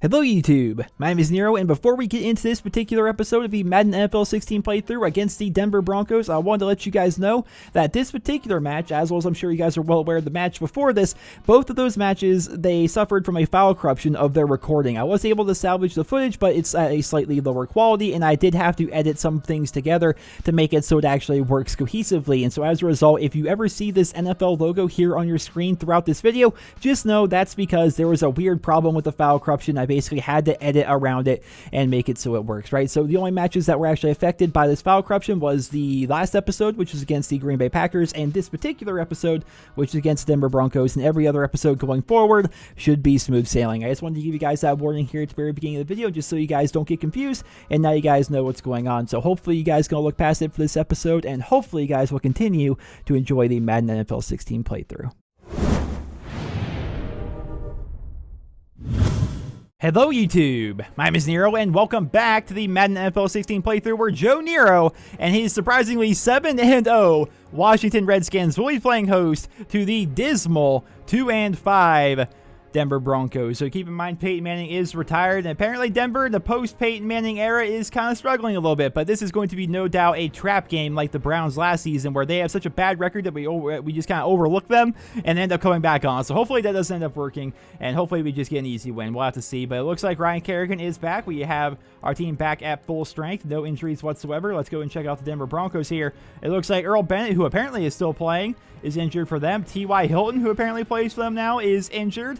Hello YouTube, my name is Nero, and before we get into this particular episode of the Madden NFL 16 playthrough against the Denver Broncos, I wanted to let you guys know that this particular match, as well as I'm sure you guys are well aware of the match before this, both of those matches, they suffered from a file corruption of their recording. I was able to salvage the footage, but it's at a slightly lower quality, and I did have to edit some things together to make it so it actually works cohesively. And so as a result, if you ever see this NFL logo here on your screen throughout this video, just know that's because there was a weird problem with the file corruption. I basically had to edit around it and make it so it works, right? So the only matches that were actually affected by this file corruption was the last episode, which was against the Green Bay Packers, and this particular episode, which is against the Denver Broncos, and every other episode going forward should be smooth sailing. I just wanted to give you guys that warning here at the very beginning of the video, just so you guys don't get confused, and now you guys know what's going on. So hopefully you guys can look past it for this episode, and hopefully you guys will continue to enjoy the Madden NFL 16 playthrough. Hello YouTube, my name is Nero, and welcome back to the Madden NFL 16 playthrough where Joe Nero and his surprisingly 7-0 Washington Redskins will be playing host to the dismal 2-5 Denver Broncos. So keep in mind, Peyton Manning is retired, and apparently Denver, the post-Peyton Manning era, is kind of struggling a little bit, but this is going to be no doubt a trap game like the Browns last season, where they have such a bad record that we just kind of overlook them and end up coming back on. So hopefully that doesn't end up working, and hopefully we just get an easy win. We'll have to see, but it looks like Ryan Kerrigan is back. We have our team back at full strength, no injuries whatsoever. Let's go and check out the Denver Broncos here. It looks like Earl Bennett, who apparently is still playing, is injured for them. T.Y. Hilton, who apparently plays for them now, is injured.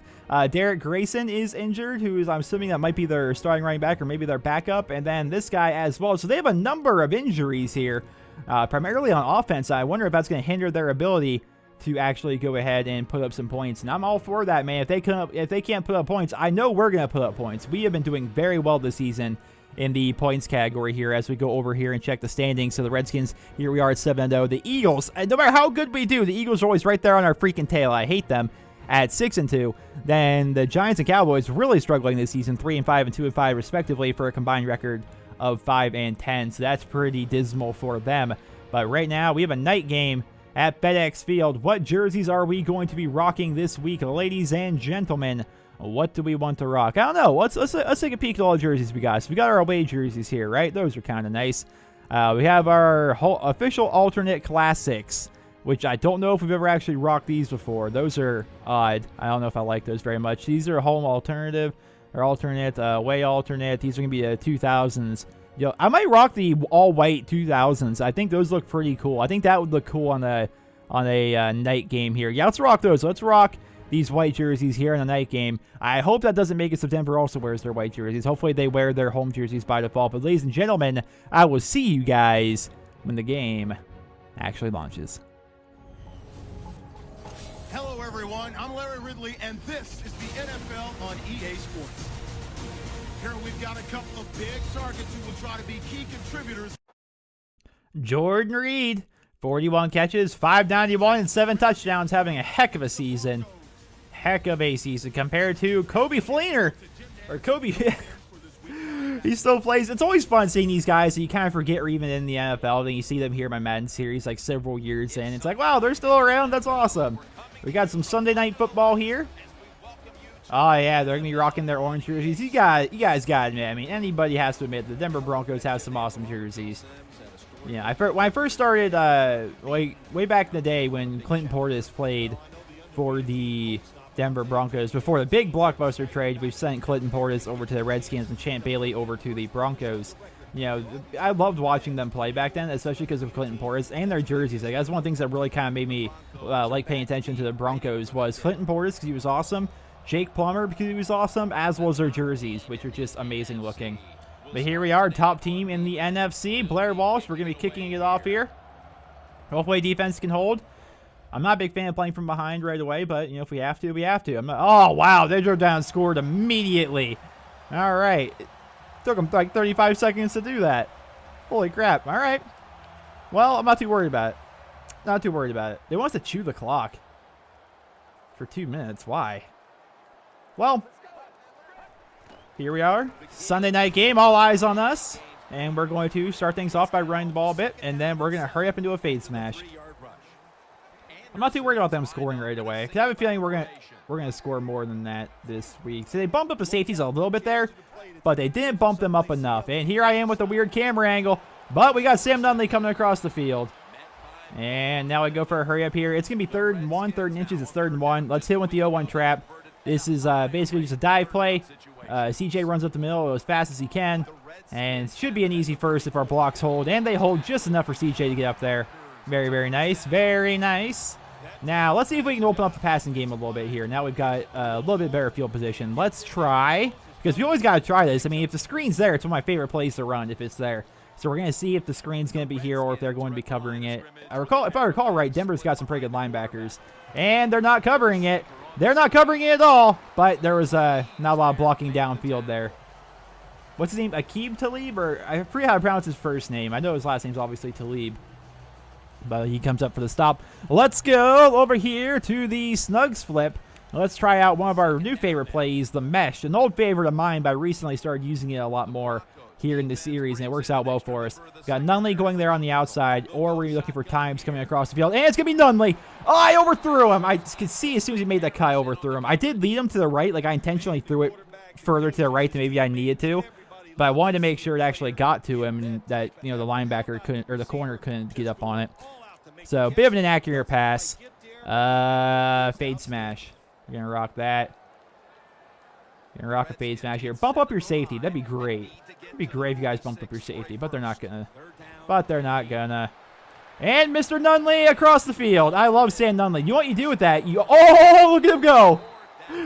Derek Grayson is injured, who is, I'm assuming that might be their starting running back or maybe their backup, and then this guy as well. So they have a number of injuries here, primarily on offense. I wonder if that's going to hinder their ability to actually go ahead and put up some points, and I'm all for that, man. If they can't put up points, I know we're going to put up points. We have been doing very well this season in the points category here as we go over here and check the standings. So the Redskins, here we are at 7-0. The Eagles, no matter how good we do, the Eagles are always right there on our freaking tail. I hate them. At 6-2, then the Giants and Cowboys really struggling this season, 3-5 and 2-5 respectively, for a combined record of 5-10. So that's pretty dismal for them. But right now we have a night game at FedEx Field. What jerseys are we going to be rocking this week, ladies and gentlemen? What do we want to rock? I don't know. Let's take a peek at all the jerseys we got. So we got our away jerseys here, right? Those are kind of nice. We have our official alternate classics, which I don't know if we've ever actually rocked these before. Those are odd. I don't know if I like those very much. These are home alternative, or alternate, way alternate. These are going to be the 2000s. Yo, I might rock the all-white 2000s. I think those look pretty cool. I think that would look cool on a night game here. Yeah, let's rock those. Let's rock these white jerseys here in the night game. I hope that doesn't make it so Denver also wears their white jerseys. Hopefully they wear their home jerseys by default. But ladies and gentlemen, I will see you guys when the game actually launches. Hello everyone, I'm Larry Ridley, and this is the NFL on EA Sports. Here we've got a couple of big targets who will try to be key contributors. Jordan Reed, 41 catches, 591, and 7 touchdowns, having a heck of a season. Heck of a season compared to Kobe Fleener, or Kobe. He still plays. It's always fun seeing these guys that you kind of forget are even in the NFL. Then you see them here in my Madden series like several years in. It's like, wow, they're still around. That's awesome. We got some Sunday night football here. Oh, yeah, they're going to be rocking their orange jerseys. You guys got to admit, I mean, anybody has to admit the Denver Broncos have some awesome jerseys. Yeah, when I first started, way back in the day when Clinton Portis played for the Denver Broncos, before the big blockbuster trade, we sent Clinton Portis over to the Redskins and Champ Bailey over to the Broncos. You know, I loved watching them play back then, especially because of Clinton Portis and their jerseys. Like, that's one of the things that really kind of made me like paying attention to the Broncos was Clinton Portis because he was awesome, Jake Plummer because he was awesome, as well as their jerseys, which are just amazing looking. But here we are, top team in the NFC. Blair Walsh, we're going to be kicking it off here. Hopefully defense can hold. I'm not a big fan of playing from behind right away, but, you know, if we have to, we have to. Oh, wow, they drove down and scored immediately. All right. Took them like 35 seconds to do that. Holy crap. All right. Well, I'm not too worried about it. Not too worried about it. They want us to chew the clock for 2 minutes. Why? Well, here we are. Sunday night game. All eyes on us. And we're going to start things off by running the ball a bit. And then we're going to hurry up and do a fade smash. I'm not too worried about them scoring right away. 'Cause I have a feeling we're gonna score more than that this week. So they bumped up the safeties a little bit there, but they didn't bump them up enough. And here I am with a weird camera angle, but we got Sam Nunley coming across the field. And now we go for a hurry up here. It's gonna be 3rd and 1, 3rd and inches. It's 3rd and 1. Let's hit with the 0-1 trap. This is basically just a dive play. CJ runs up the middle as fast as he can, and should be an easy first if our blocks hold, and they hold just enough for CJ to get up there. Very, very nice. Very nice. Now, let's see if we can open up the passing game a little bit here. Now we've got a little bit better field position. Let's try, because we always got to try this. I mean, if the screen's there, it's one of my favorite plays to run if it's there. So we're going to see if the screen's going to be here or if they're going to be covering it. If I recall right, Denver's got some pretty good linebackers, and they're not covering it. They're not covering it at all, but there was not a lot of blocking downfield there. What's his name? Aqib Talib? Or I forget how to pronounce his first name. I know his last name's obviously Talib. But he comes up for the stop. Let's go over here to the Snugs flip. Let's try out one of our new favorite plays, the mesh. An old favorite of mine, but I recently started using it a lot more here in the series, and it works out well for us. Got Nunley going there on the outside, or we're looking for Times coming across the field, and it's going to be Nunley. Oh, I overthrew him. I could see as soon as he made that cut, I overthrew him. I did lead him to the right. Like, I intentionally threw it further to the right than maybe I needed to, but I wanted to make sure it actually got to him and that, you know, the linebacker couldn't, or the corner couldn't get up on it. So, bit of an inaccurate pass. Fade smash. We're going to rock that. Going to rock a fade smash here. Bump up your safety. That'd be great. It'd be great if you guys bumped up your safety, but they're not going to. And Mr. Nunley across the field. I love Sam Nunley. You know what you do with that? Oh, look at him go.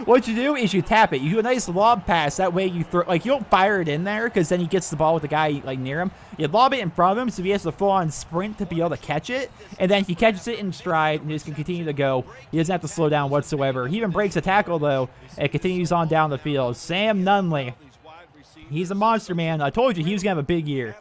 What you do is you tap it. You do a nice lob pass. That way you throw, like, you don't fire it in there because then he gets the ball with the guy like near him. You lob it in front of him so he has to full on sprint to be able to catch it. And then he catches it in stride and just can continue to go. He doesn't have to slow down whatsoever. He even breaks a tackle though and continues on down the field. Sam Nunley. He's a monster, man. I told you he was going to have a big year.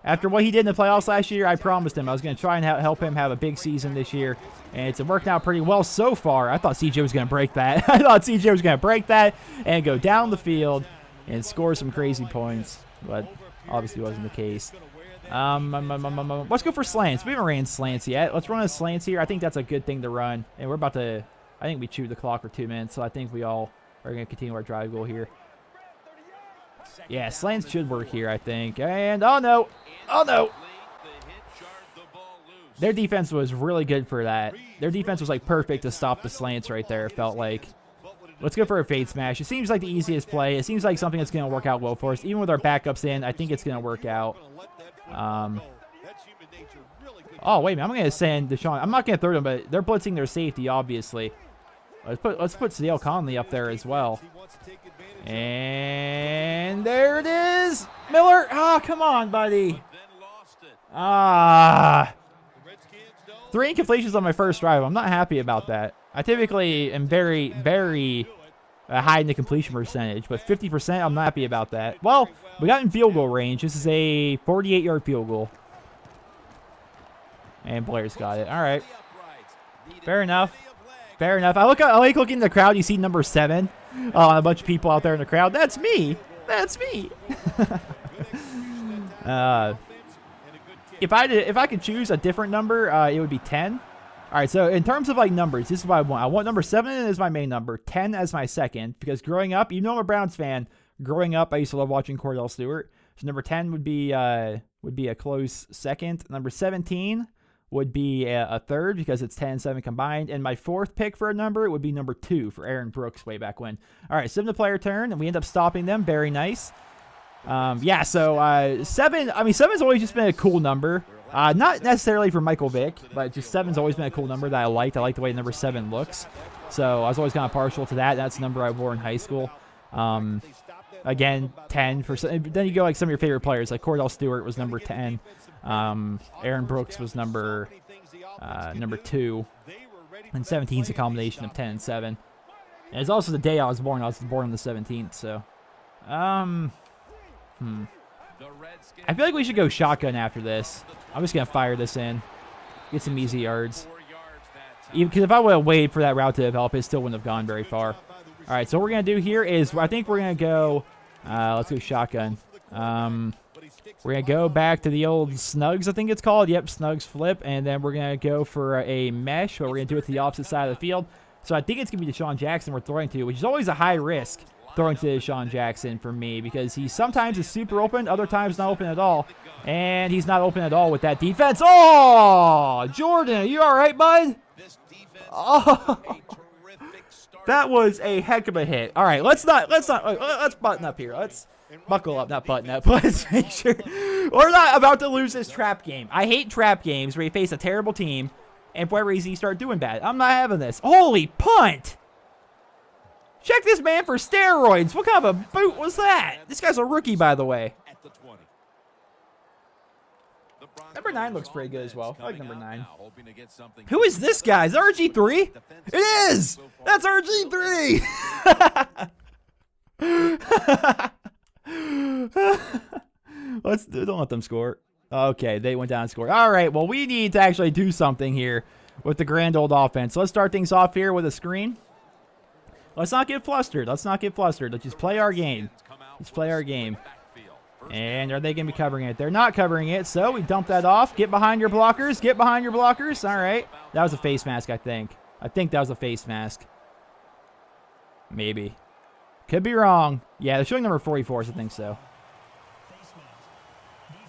After what he did in the playoffs last year, I promised him I was going to try and help him have a big season this year. And it's worked out pretty well so far. I thought CJ was going to break that. I thought CJ was going to break that and go down the field and score some crazy points. But obviously wasn't the case. Let's go for slants. We haven't ran slants yet. Let's run a slants here. I think that's a good thing to run. And we're about to, I think we chewed the clock for 2 minutes. So I think we all are going to continue our drive goal here. Yeah, slants should work here, I think. And, oh, no. Oh, no. Their defense was really good for that. Their defense was, like, perfect to stop the slants right there, it felt like. Let's go for a fade smash. It seems like the easiest play. It seems like something that's going to work out well for us. Even with our backups in, I think it's going to work out. Oh, wait a minute. I'm going to send Deshaun. I'm not going to throw them, but they're blitzing their safety, obviously. Let's put Sadale Conley up there as well. And there it is. Miller. Ah, come on, buddy. Ah. 3 incompletions on my first drive. I'm not happy about that. I typically am very, very high in the completion percentage, but 50%, I'm not happy about that. Well, we got in field goal range. This is a 48-yard field goal. And Blair's got it. All right. Fair enough. Fair enough. I like looking at the crowd. You see number 7. A bunch of people out there in the crowd. That's me. That's me. If I could choose a different number, it would be 10. All right, so in terms of like numbers, this is what I want. I want number 7 as my main number, 10 as my second, because growing up, even though I'm a Browns fan, growing up I used to love watching Cordell Stewart. So number 10 would be a close second. Number 17 would be a third because it's 10 and 7 combined. And my 4th pick for a number would be number 2 for Aaron Brooks way back when. All right, 7 to player turn, and we end up stopping them. Very nice. Yeah, so 7, I mean, 7's always just been a cool number. Not necessarily for Michael Vick, but just 7's always been a cool number that I liked. I like the way number 7 looks. So I was always kind of partial to that. That's the number I wore in high school. Again, 10 for then you go like some of your favorite players, like Cordell Stewart was number 10. Aaron Brooks was number 2. And 17's a combination of 10 and 7. And it's also the day I was born. I was born on the 17th, so I feel like we should go shotgun after this. I'm just going to fire this in. Get some easy yards. Because if I would have waited for that route to develop, it still wouldn't have gone very far. All right, so what we're going to do here is I think we're going to go, let's go shotgun. We're going to go back to the old Snugs, I think it's called. Yep, Snugs flip. And then we're going to go for a mesh, but we're going to do it to the opposite side of the field. So I think it's going to be Deshaun Jackson we're throwing to, which is always a high risk throwing to Deshaun Jackson for me because he sometimes is super open, other times not open at all. And he's not open at all with that defense. Oh, Jordan, are you all right, bud? Oh, that was a heck of a hit. All right, let's button up here. Let's buckle up, not button up. Let's make sure we're not about to lose this trap game. I hate trap games where you face a terrible team and for whatever reason you start doing bad. I'm not having this. Holy punt! Check this man for steroids. What kind of a boot was that? This guy's a rookie, by the way. Number 9 looks pretty good as well. I like number 9. Who is this guy? Is that RG3? It is! That's RG3! Don't let them score. Okay, they went down and scored. All right, well, we need to actually do something here with the grand old offense. Let's start things off here with a screen. Let's not get flustered. Let's just play our game. Let's play our game. And are they going to be covering it? They're not covering it, so we dump that off. Get behind your blockers. Get behind your blockers. All right. That was a face mask, I think. I think that was a face mask. Maybe. Could be wrong. Yeah, they're showing number 44, so I think so.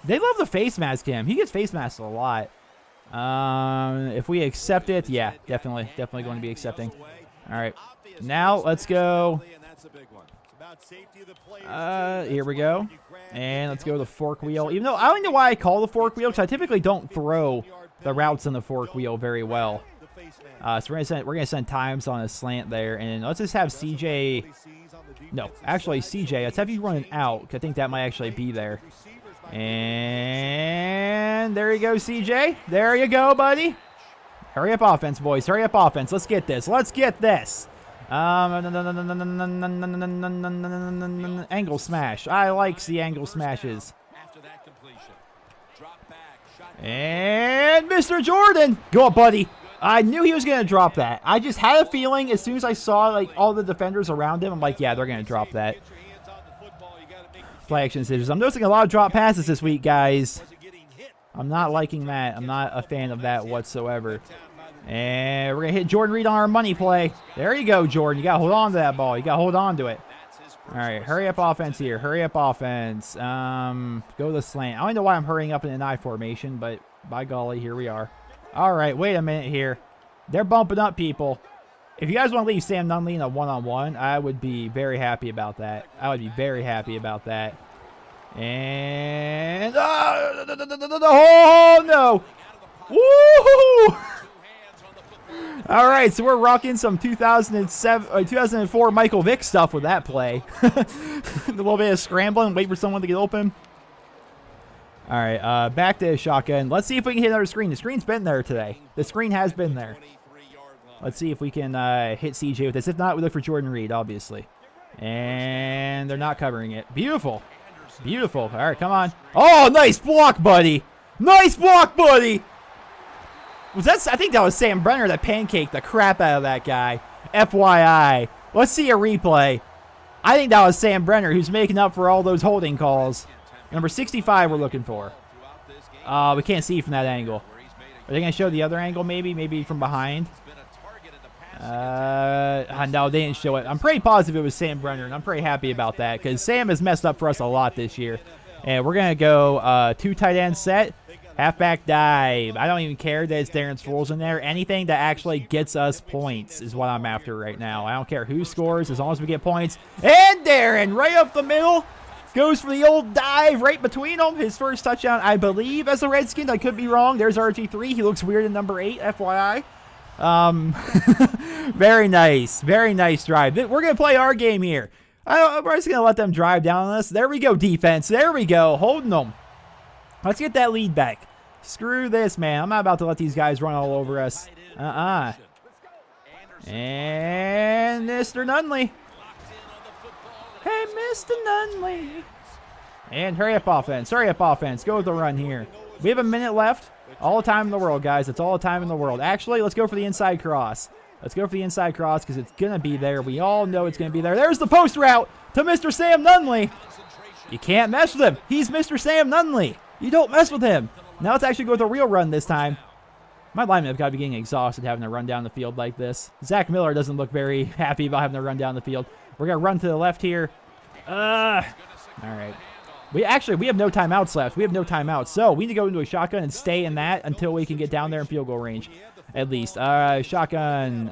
They love the face mask him. He gets face masked a lot. If we accept it, yeah, definitely going to be accepting. All right. Now, let's go. Here we go. And let's go to the fork wheel. Even though I don't know why I call the fork wheel, because I typically don't throw the routes in the fork wheel very well. So we're gonna send times on a slant there, and let's just have CJ. No, actually CJ. Let's have you running out, because I think that might actually be there. And there you go, CJ. There you go, buddy. Hurry up, offense, boys. Hurry up, offense. Let's get this. Let's get this. Angle smash. I like the angle smashes. And Mr. Jordan. Go up, buddy. I knew he was going to drop that. I just had a feeling as soon as I saw like all the defenders around him, I'm like, yeah, they're going to drop that. Play action scissors. I'm noticing a lot of drop passes this week, guys. I'm not liking that. I'm not a fan of that whatsoever. And we're going to hit Jordan Reed on our money play. There you go, Jordan. You got to hold on to that ball. You got to hold on to it. All right, hurry up offense here. Hurry up offense. Go to the slant. I don't know why I'm hurrying up in an I formation, but by golly, here we are. All right, wait a minute here. They're bumping up people. If you guys want to leave Sam Nunley in a one-on-one, I would be very happy about that. I would be very happy about that. And oh no! Woo! All right, so we're rocking some 2004 Michael Vick stuff with that play. A little bit of scrambling, wait for someone to get open. All right, back to shotgun. Let's see if we can hit another screen. The screen's been there today. The screen has been there. Let's see if we can hit CJ with this. If not, we look for Jordan Reed, obviously. And they're not covering it. Beautiful. Beautiful. All right, come on. Oh, nice block, buddy. Nice block, buddy. I think that was Sam Brenner that pancaked the crap out of that guy. FYI. Let's see a replay. I think that was Sam Brenner who's making up for all those holding calls. Number 65 we're looking for. We can't see from that angle. Are they going to show the other angle maybe? Maybe from behind? No, they didn't show it. I'm pretty positive it was Sam Brenner, and I'm pretty happy about that because Sam has messed up for us a lot this year. And we're going to go 2 tight end set, halfback dive. I don't even care that it's Darren Sproles in there. Anything that actually gets us points is what I'm after right now. I don't care who scores as long as we get points. And Darren right up the middle. Goes for the old dive right between them. His first touchdown, I believe, as a Redskins. I could be wrong. There's RG3. He looks weird in number 8, FYI. Very nice. Very nice drive. We're going to play our game here. We're just going to let them drive down on us. There we go, defense. There we go. Holding them. Let's get that lead back. Screw this, man. I'm not about to let these guys run all over us. And Mr. Nunley. Hey, Mr. Nunley. And hurry up offense. Hurry up offense. Go with the run here. We have a minute left. All the time in the world, guys. It's all the time in the world. Actually, let's go for the inside cross. Let's go for the inside cross because it's going to be there. We all know it's going to be there. There's the post route to Mr. Sam Nunley. You can't mess with him. He's Mr. Sam Nunley. You don't mess with him. Now let's actually go with a real run this time. My linemen have got to be getting exhausted having to run down the field like this. Zach Miller doesn't look very happy about having to run down the field. We're going to run to the left here. All right. We have no timeouts left. We have no timeouts. So we need to go into a shotgun and stay in that until we can get down there in field goal range. At least. Shotgun.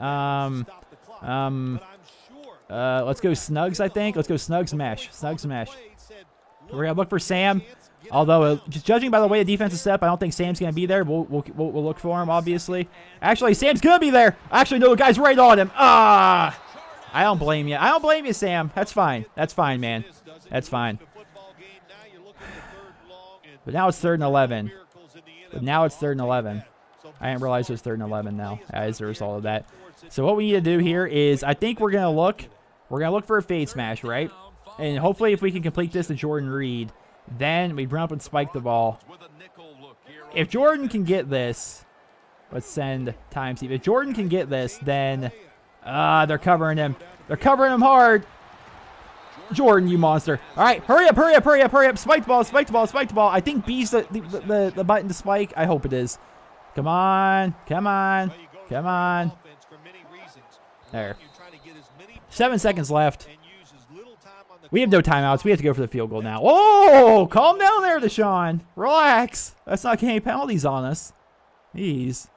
Let's go Snugs, I think. Let's go Snugs mesh. Snugs mesh. We're going to look for Sam. Although, just judging by the way the defense is set up, I don't think Sam's going to be there. We'll look for him, obviously. Actually, Sam's going to be there. Actually, no, the guy's right on him. I don't blame you. I don't blame you, Sam. That's fine. That's fine, man. That's fine. But now it's 3rd and 11. I didn't realize it was 3rd and 11 now as a result of that. So what we need to do here is, I think we're going to look for a fade smash, right? And hopefully if we can complete this to Jordan Reed, then we run up and spike the ball. If Jordan can get this, let's send time Steve. If Jordan can get this, then they're covering him. They're covering him hard. Jordan, you monster. All right, hurry up. Spike the ball. I think B's the button to spike. I hope it is. Come on. There. 7 seconds left. We have no timeouts. We have to go for the field goal now. Oh, calm down there, Deshaun. Relax. That's not getting any penalties on us. Jeez.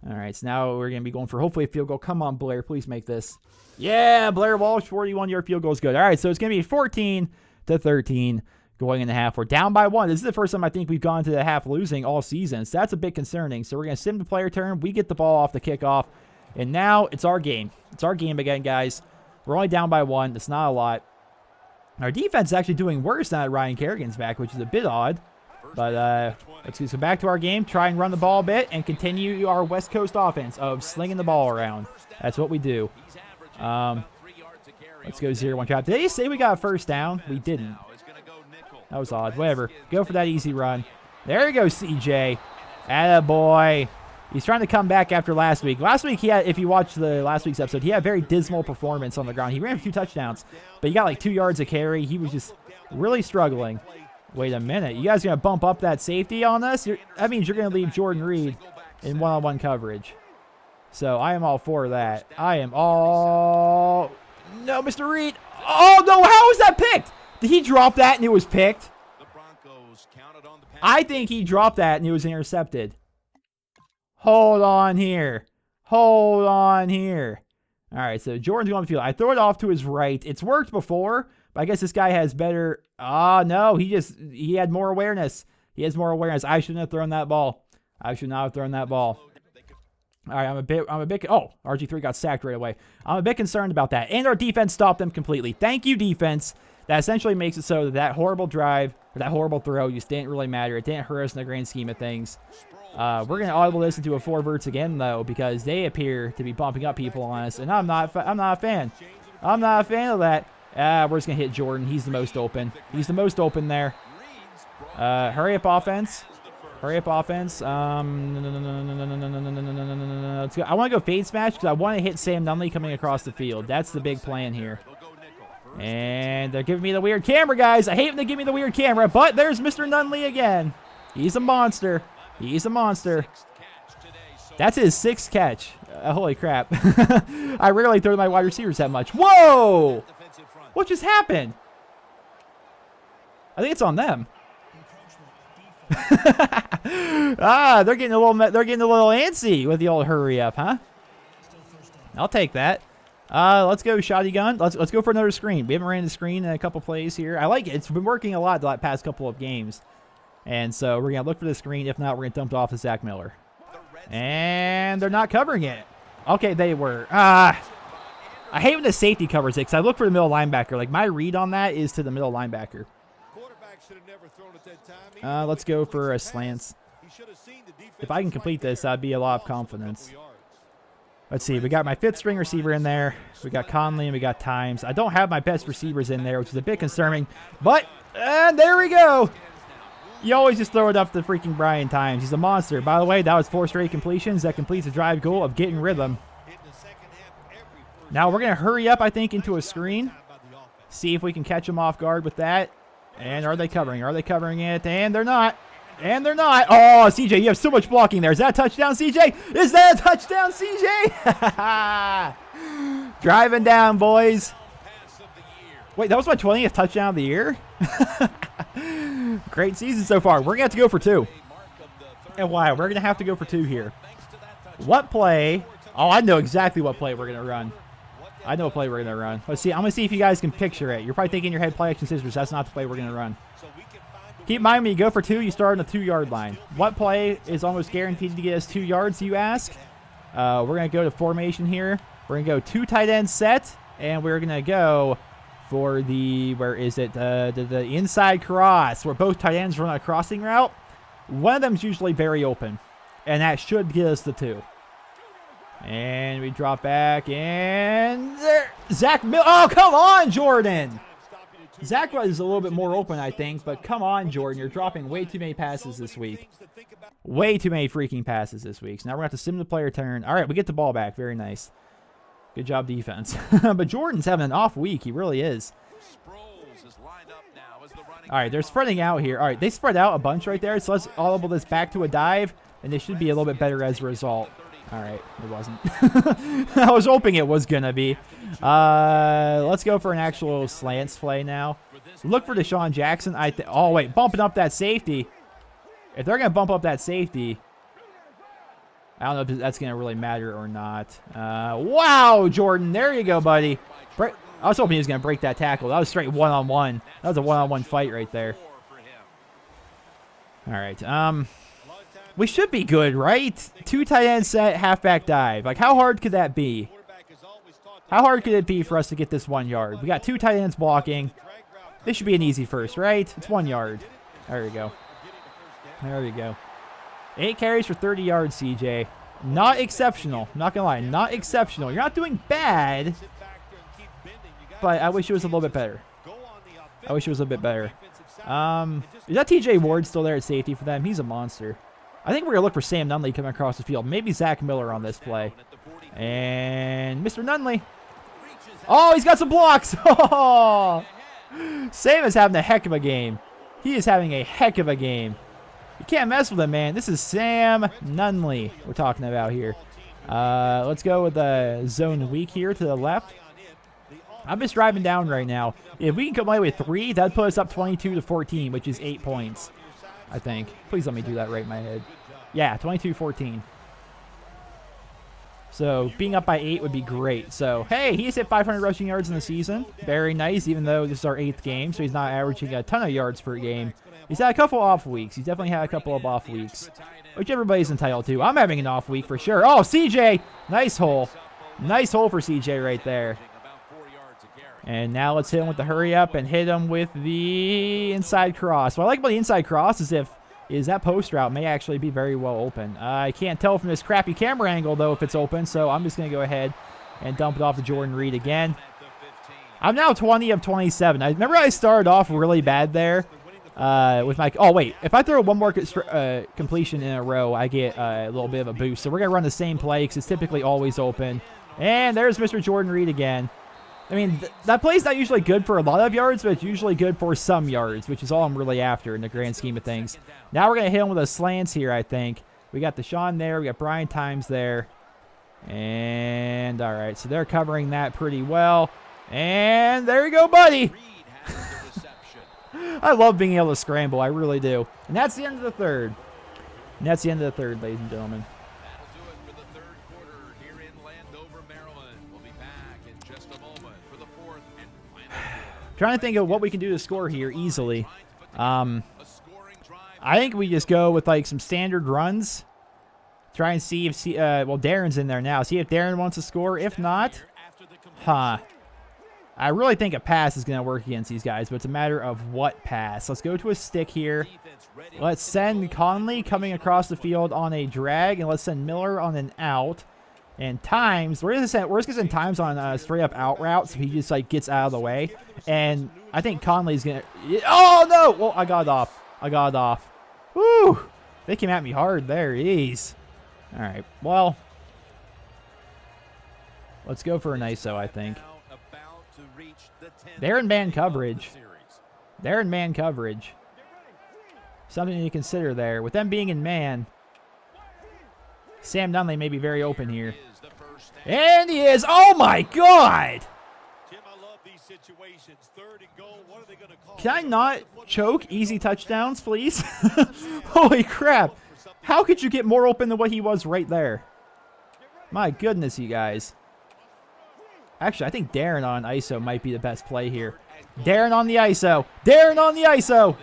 All right, so now we're going to be going for hopefully a field goal. Come on, Blair. Please make this. Yeah, Blair Walsh, 41-yard field goal is good. All right, so it's going to be 14-13 going in the half. We're down by 1. This is the first time I think we've gone to the half losing all season, so that's a bit concerning. So we're going to sim the player turn. We get the ball off the kickoff, and now it's our game. It's our game again, guys. We're only down by 1. That's not a lot. Our defense is actually doing worse now that Ryan Kerrigan's back, which is a bit odd. But let's go back to our game, try and run the ball a bit, and continue our West Coast offense of slinging the ball around. That's what we do. Let's go 0-1 trap. Did they say we got a first down? We didn't. That was odd. Whatever. Go for that easy run. There you go, CJ. Attaboy. He's trying to come back after last week. Last week, he had, if you watched the last week's episode, he had a very dismal performance on the ground. He ran for 2 touchdowns, but he got like 2 yards a carry. He was just really struggling. Wait a minute. You guys going to bump up that safety on us? That means you're going to leave Jordan Reed in one-on-one coverage. So I am all for that. I am all... No, Mr. Reed. Oh, no. How was that picked? Did he drop that and it was picked? I think he dropped that and it was intercepted. Hold on here. All right, so Jordan's going on the field. I throw it off to his right. It's worked before, but I guess this guy has better... no, he had more awareness. He has more awareness. I shouldn't have thrown that ball. I should not have thrown that ball. All right, I'm a bit... Oh, RG3 got sacked right away. I'm a bit concerned about that. And our defense stopped them completely. Thank you, defense. That essentially makes it so that that horrible drive, or that horrible throw, just didn't really matter. It didn't hurt us in the grand scheme of things. We're going to audible this into a 4 verts again, though, because they appear to be bumping up people on us, and I'm not a fan. I'm not a fan of that. We're just going to hit Jordan. He's the most open. He's the most open there. Hurry up, offense. Hurry up, offense. Let's go. I want to go fade smash because I want to hit Sam Nunley coming across the field. That's the big plan here. And they're giving me the weird camera, guys. I hate when they give me the weird camera, but there's Mr. Nunley again. He's a monster. He's a monster. That's his 6th catch. Holy crap. I rarely throw to my wide receivers that much. Whoa! What just happened? I think it's on them. They're getting a little antsy with the old hurry up, huh? I'll take that. Let's go shoddy gun. Let's go for another screen. We haven't ran the screen in a couple plays here. I like it. It's been working a lot the past couple of games. And so we're going to look for the screen. If not, we're going to dump it off to Zach Miller. And they're not covering it. Okay, they were. I hate when the safety covers it because I look for the middle linebacker. Like, my read on that is to the middle linebacker. Let's go for a slants. If I can complete this, that'd be a lot of confidence. Let's see. We got my 5th string receiver in there. We got Conley and we got Times. I don't have my best receivers in there, which is a bit concerning. But, there we go. You always just throw it up to freaking Brian Times. He's a monster. By the way, that was 4 straight completions. That completes the drive goal of getting rhythm. Now we're going to hurry up, I think, into a screen. See if we can catch him off guard with that. And are they covering? Are they covering it? And they're not. And they're not. Oh, CJ, you have so much blocking there. Is that a touchdown, CJ? Is that a touchdown, CJ? Driving down, boys. Wait, that was my 20th touchdown of the year? Great season so far. We're going to have to go for 2. And why? We're going to have to go for 2 here. What play? Oh, I know exactly what play we're going to run. I know what play we're going to run. Let's see. I'm going to see if you guys can picture it. You're probably thinking in your head, play action scissors. That's not the play we're going to run. Keep in mind, when you go for 2, you start on the 2-yard line. What play is almost guaranteed to get us 2 yards, you ask? We're going to go to formation here. We're going to go 2 tight end set. And we're going to go for the, where is it? The inside cross, where both tight ends run a crossing route. One of them is usually very open. And that should get us the 2. And we drop back, and there, Zach Miller. Oh, come on, Jordan. Zach was a little bit more open, I think, but come on, Jordan. You're dropping way too many passes this week. Way too many freaking passes this week. So now we're going to have to sim the player turn. All right, we get the ball back. Very nice. Good job, defense. But Jordan's having an off week. He really is. All right, they're spreading out here. All right, they spread out a bunch right there, so let's audible this back to a dive, and they should be a little bit better as a result. All right, it wasn't. I was hoping it was going to be. Let's go for an actual slants play now. Look for Deshaun Jackson. Oh, wait, bumping up that safety. If they're going to bump up that safety, I don't know if that's going to really matter or not. Wow, Jordan. There you go, buddy. I was hoping he was going to break that tackle. That was straight one-on-one. That was a one-on-one fight right there. All right. We should be good, right? 2 tight end set, halfback dive. Like, how hard could that be? How hard could it be for us to get this 1 yard? We got 2 tight ends blocking. This should be an easy first, right? It's 1 yard. There we go. There we go. 8 carries for 30 yards, CJ. Not exceptional. I'm not going to lie. Not exceptional. You're not doing bad, but I wish it was a little bit better. I wish it was a bit better. Is that TJ Ward still there at safety for them? He's a monster. I think we're going to look for Sam Nunley coming across the field. Maybe Zach Miller on this play. And Mr. Nunley. Oh, he's got some blocks. Oh, Sam is having a heck of a game. He is having a heck of a game. You can't mess with him, man. This is Sam Nunley we're talking about here. Let's go with the zone weak here to the left. I'm just driving down right now. If we can come away with 3, that'd put us up 22-14, which is 8 points, I think. Please let me do that right in my head. Yeah, 22-14. So being up by 8 would be great. So, hey, he's hit 500 rushing yards in the season. Very nice, even though this is our 8th game, so he's not averaging a ton of yards per game. He's had a couple off weeks. He's definitely had a couple of off weeks, which everybody's entitled to. I'm having an off week for sure. Oh, CJ, nice hole. Nice hole for CJ right there. And now let's hit him with the hurry up and hit him with the inside cross. What I like about the inside cross is that post route may actually be very well open. I can't tell from this crappy camera angle, though, if it's open, so I'm just going to go ahead and dump it off to Jordan Reed again. I'm now 20 of 27. I remember I started off really bad there with my... Oh, wait. If I throw one more completion in a row, I get a little bit of a boost. So we're going to run the same play because it's typically always open. And there's Mr. Jordan Reed again. I mean, that play's not usually good for a lot of yards, but it's usually good for some yards, which is all I'm really after in the grand scheme of things. Now we're going to hit him with a slants here, I think. We got Deshaun there. We got Brian Times there. And, all right, so they're covering that pretty well. And there you go, buddy. I love being able to scramble. I really do. And that's the end of the third. And that's the end of the third, ladies and gentlemen. Trying to think of what we can do to score here easily. I think we just go with like some standard runs. Try and see if well, Darren's in there now. See if Darren wants to score. If not, I really think a pass is going to work against these guys, but it's a matter of what pass. Let's go to a stick here. Let's send Conley coming across the field on a drag, and let's send Miller on an out. And Times, we're just going to send Times on a straight-up out route, so he just, like, gets out of the way. And I think Conley's going to... Oh, no! Well, I got it off. I got it off. Woo! They came at me hard there. Jeez. All right. Well, let's go for an ISO, I think. They're in man coverage. They're in man coverage. Something to consider there. With them being in man, Sam Dunley may be very open here. And he is. Oh, my God. Can I not choke easy touchdowns, please? Holy crap. How could you get more open than what he was right there? My goodness, you guys. Actually, I think Darren on ISO might be the best play here. Darren on the ISO. Darren on the ISO.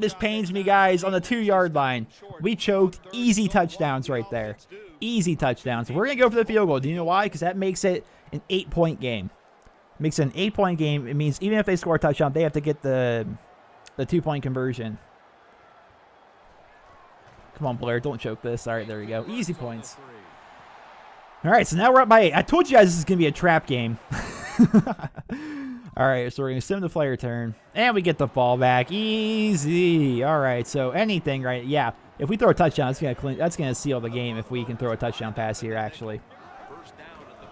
This pains me, guys. On the 2-yard line, we choked. Easy touchdowns right there. Easy touchdowns. We're going to go for the field goal. Do you know why? Because that makes it an 8-point game. Makes it an 8-point game. It means even if they score a touchdown, they have to get the 2-point conversion. Come on, Blair. Don't choke this. All right, there we go. Easy points. All right, so now we're up by 8. I told you guys this is going to be a trap game. All right, so we're going to sim the player turn. And we get the ball back. Easy. All right, so anything, right? Yeah, if we throw a touchdown, that's going to seal the game if we can throw a touchdown pass here, actually.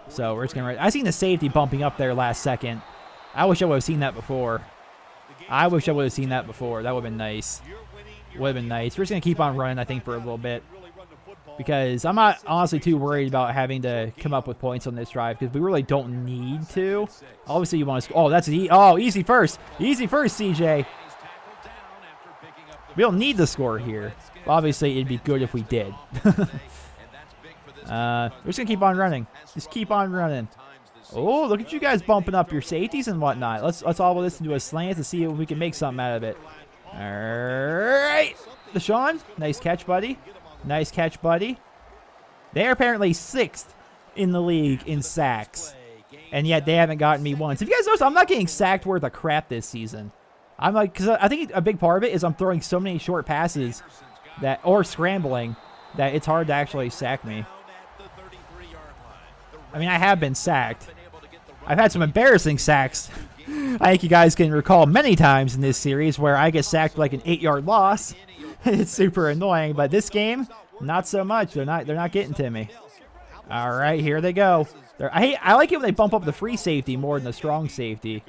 So we're just going to... I seen the safety bumping up there last second. I wish I would have seen that before. That would have been nice. Would have been nice. We're just going to keep on running, I think, for a little bit. Because I'm not honestly too worried about having to come up with points on this drive because we really don't need to. Obviously, you want to... Oh, that's easy first. Easy first, CJ. We don't need the score here. Obviously, it'd be good if we did. We're just going to keep on running. Just keep on running. Oh, look at you guys bumping up your safeties and whatnot. Let's all listen to a slant to see if we can make something out of it. All right. Deshaun, nice catch, buddy. Nice catch, buddy. They're apparently 6th in the league in sacks. And yet they haven't gotten me once. If you guys notice, I'm not getting sacked worth of crap this season. I'm like, because I think a big part of it is I'm throwing so many short passes that, or scrambling, that it's hard to actually sack me. I mean, I have been sacked. I've had some embarrassing sacks. I think you guys can recall many times in this series where I get sacked like an 8-yard loss. It's super annoying, but this game, not so much. They're not getting to me. All right, here they go. I like it when they bump up the free safety more than the strong safety.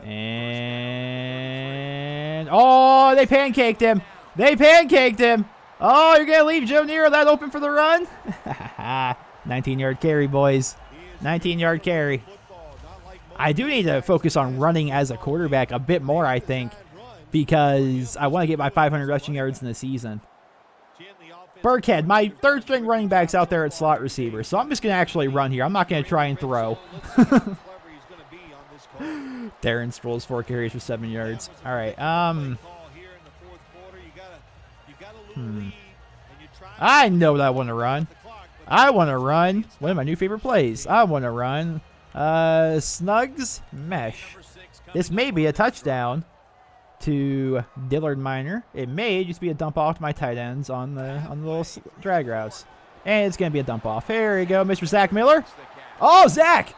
And oh, they pancaked him. They pancaked him. Oh, you're gonna leave Joe Nero that open for the run? 19-yard carry, boys. 19-yard carry. I do need to focus on running as a quarterback a bit more, I think, because I want to get my 500 rushing yards in the season. Burkhead, my third-string running back's out there at slot receiver, so I'm just going to actually run here. I'm not going to try and throw. Darren Sproles, 4 carries for 7 yards. All right. I know that I want to run. I want to run. One of my new favorite plays. I want to run. Snugs mesh. This may be a touchdown to Dillard Minor. It may just be a dump off to my tight ends on the little drag routes. And it's going to be a dump off. Here we go, Mr. Zach Miller. Oh, Zach!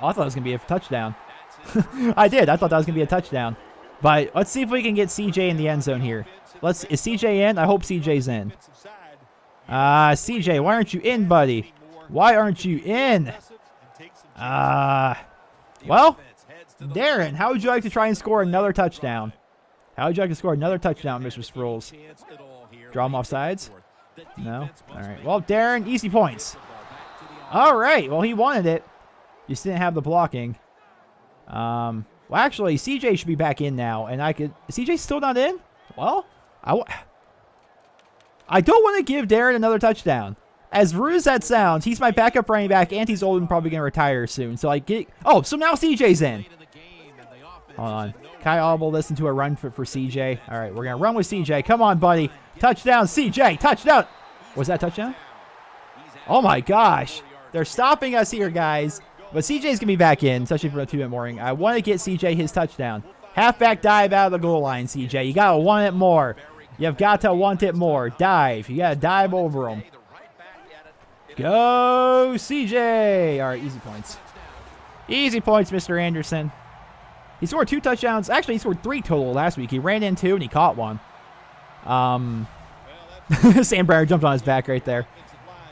Oh, I thought it was going to be a touchdown. I did. I thought that was going to be a touchdown. But let's see if we can get CJ in the end zone here. Is CJ in? I hope CJ's in. CJ, why aren't you in, buddy? Why aren't you in? Well, Darren, how would you like to try and score another touchdown? How would you like to score another touchdown, Mr. Sproles? Draw him off sides? No? All right. Well, Darren, easy points. All right. Well, he wanted it. Just didn't have the blocking. Well, actually, CJ should be back in now, and I could... Is CJ still not in? Well, I don't want to give Darren another touchdown. As rude as that sounds, he's my backup running back, and he's old and probably going to retire soon. So I get... Oh, so now CJ's in. Hold on. Kai Audible listen to a run for CJ. All right, we're going to run with CJ. Come on, buddy. Touchdown, CJ. Touchdown. Was that a touchdown? Oh, my gosh. They're stopping us here, guys. But CJ's going to be back in, especially for a 2-minute warning. I want to get CJ his touchdown. Halfback dive out of the goal line, CJ. You got to want it more. You've got to want it more. Dive. You got to dive over him. Go, CJ. All right, easy points. Easy points, Mr. Anderson. He scored 2 touchdowns. Actually, he scored 3 total last week. He ran in 2, and he caught 1. Sam Breyer jumped on his back right there.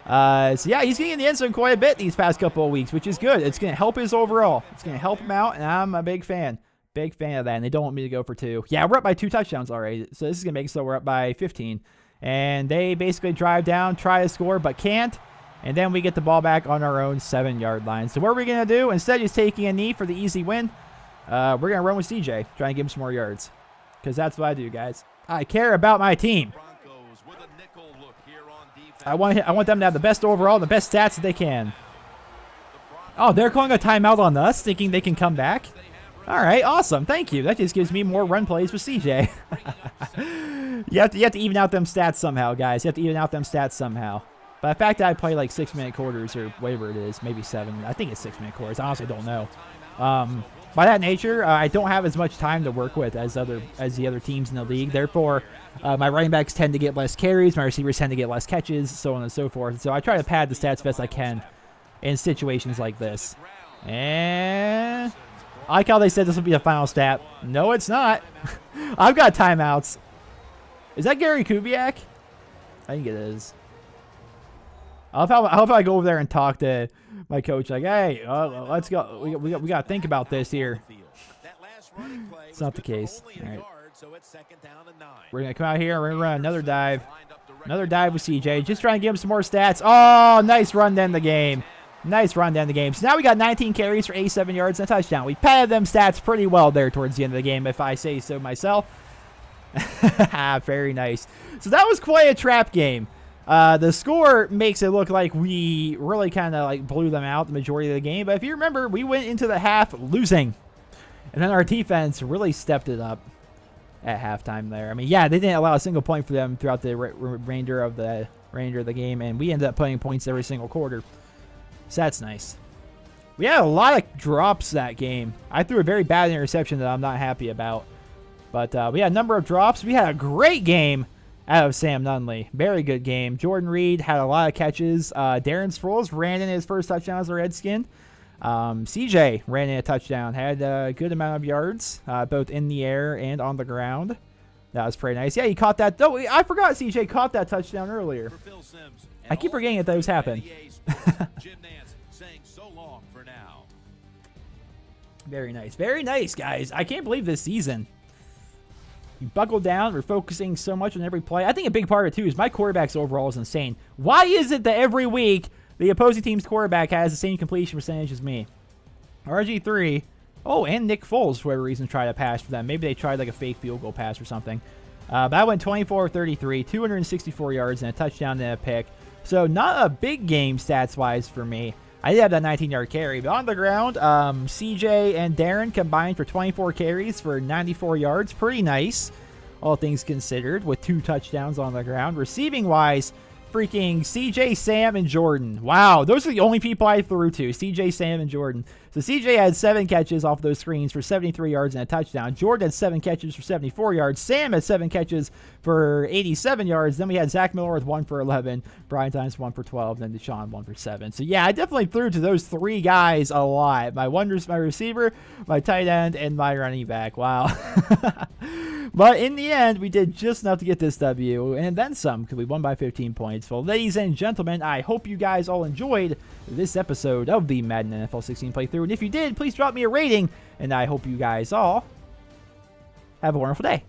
So yeah, he's getting in the end zone quite a bit these past couple of weeks, which is good. It's going to help his overall. It's going to help him out, and I'm a big fan. Big fan of that, and they don't want me to go for 2. Yeah, we're up by 2 touchdowns already, so this is going to make it so we're up by 15. And they basically drive down, try to score, but can't. And then we get the ball back on our own 7-yard line. So what are we going to do? Instead of just taking a knee for the easy win, we're going to run with CJ, trying to give him some more yards. Because that's what I do, guys. I care about my team. I want them to have the best overall, the best stats that they can. Oh, they're calling a timeout on us, thinking they can come back? All right, awesome. Thank you. That just gives me more run plays with CJ. you have to even out them stats somehow, guys. You have to even out them stats somehow. But the fact that I play like 6-minute quarters or whatever it is, maybe 7. I think it's 6-minute quarters. I honestly don't know. By that nature, I don't have as much time to work with as the other teams in the league. Therefore, my running backs tend to get less carries. My receivers tend to get less catches, so on and so forth. So I try to pad the stats best I can in situations like this. And I like how they said this will be the final stat. No, it's not. I've got timeouts. Is that Gary Kubiak? I think it is. I hope I go over there and talk to my coach like, hey, let's go. We got to think about this here. It's not the case. All right. We're going to come out here. We're going to run another dive. Another dive with CJ. Just trying to give him some more stats. Oh, nice run to end the game. Nice run to end the game. So now we got 19 carries for 87 yards and a touchdown. We padded them stats pretty well there towards the end of the game, if I say so myself. Very nice. So that was quite a trap game. The score makes it look like we really kind of like blew them out the majority of the game. But if you remember, we went into the half losing. And then our defense really stepped it up at halftime there. I mean, yeah, they didn't allow a single point for them throughout the remainder of the game. And we ended up putting points every single quarter. So that's nice. We had a lot of drops that game. I threw a very bad interception that I'm not happy about. But we had a number of drops. We had a great game out of Sam Nunley. Very good game. Jordan Reed had a lot of catches. Darren Sproles ran in his first touchdown as a Redskin. CJ ran in a touchdown. Had a good amount of yards, both in the air and on the ground. That was pretty nice. Yeah, he caught that. Oh, I forgot CJ caught that touchdown earlier. I keep forgetting that those happen. Very nice. Very nice, guys. I can't believe this season. You buckle down. We're focusing so much on every play. I think a big part of it, too, is my quarterback's overall is insane. Why is it that every week the opposing team's quarterback has the same completion percentage as me? RG3. Oh, and Nick Foles, for whatever reason, tried a pass for them. Maybe they tried like a fake field goal pass or something. But I went 24-33, 264 yards, and a touchdown and a pick. So not a big game stats-wise for me. I did have that 19-yard carry, but on the ground, CJ and Darren combined for 24 carries for 94 yards. Pretty nice, all things considered, with 2 touchdowns on the ground. Receiving-wise, freaking CJ, Sam, and Jordan. Wow, those are the only people I threw to, CJ, Sam, and Jordan. So CJ had 7 catches off those screens for 73 yards and a touchdown. Jordan had 7 catches for 74 yards. Sam had 7 catches for 87 yards. Then we had Zach Miller with 1 for 11. Brian Times 1 for 12. Then Deshaun 1 for 7. So yeah, I definitely threw to those 3 guys a lot. My receiver, my tight end, and my running back. Wow. But in the end, we did just enough to get this W, and then some, because we won by 15 points. Well, ladies and gentlemen, I hope you guys all enjoyed this episode of the Madden NFL 16 playthrough. And if you did, please drop me a rating, and I hope you guys all have a wonderful day.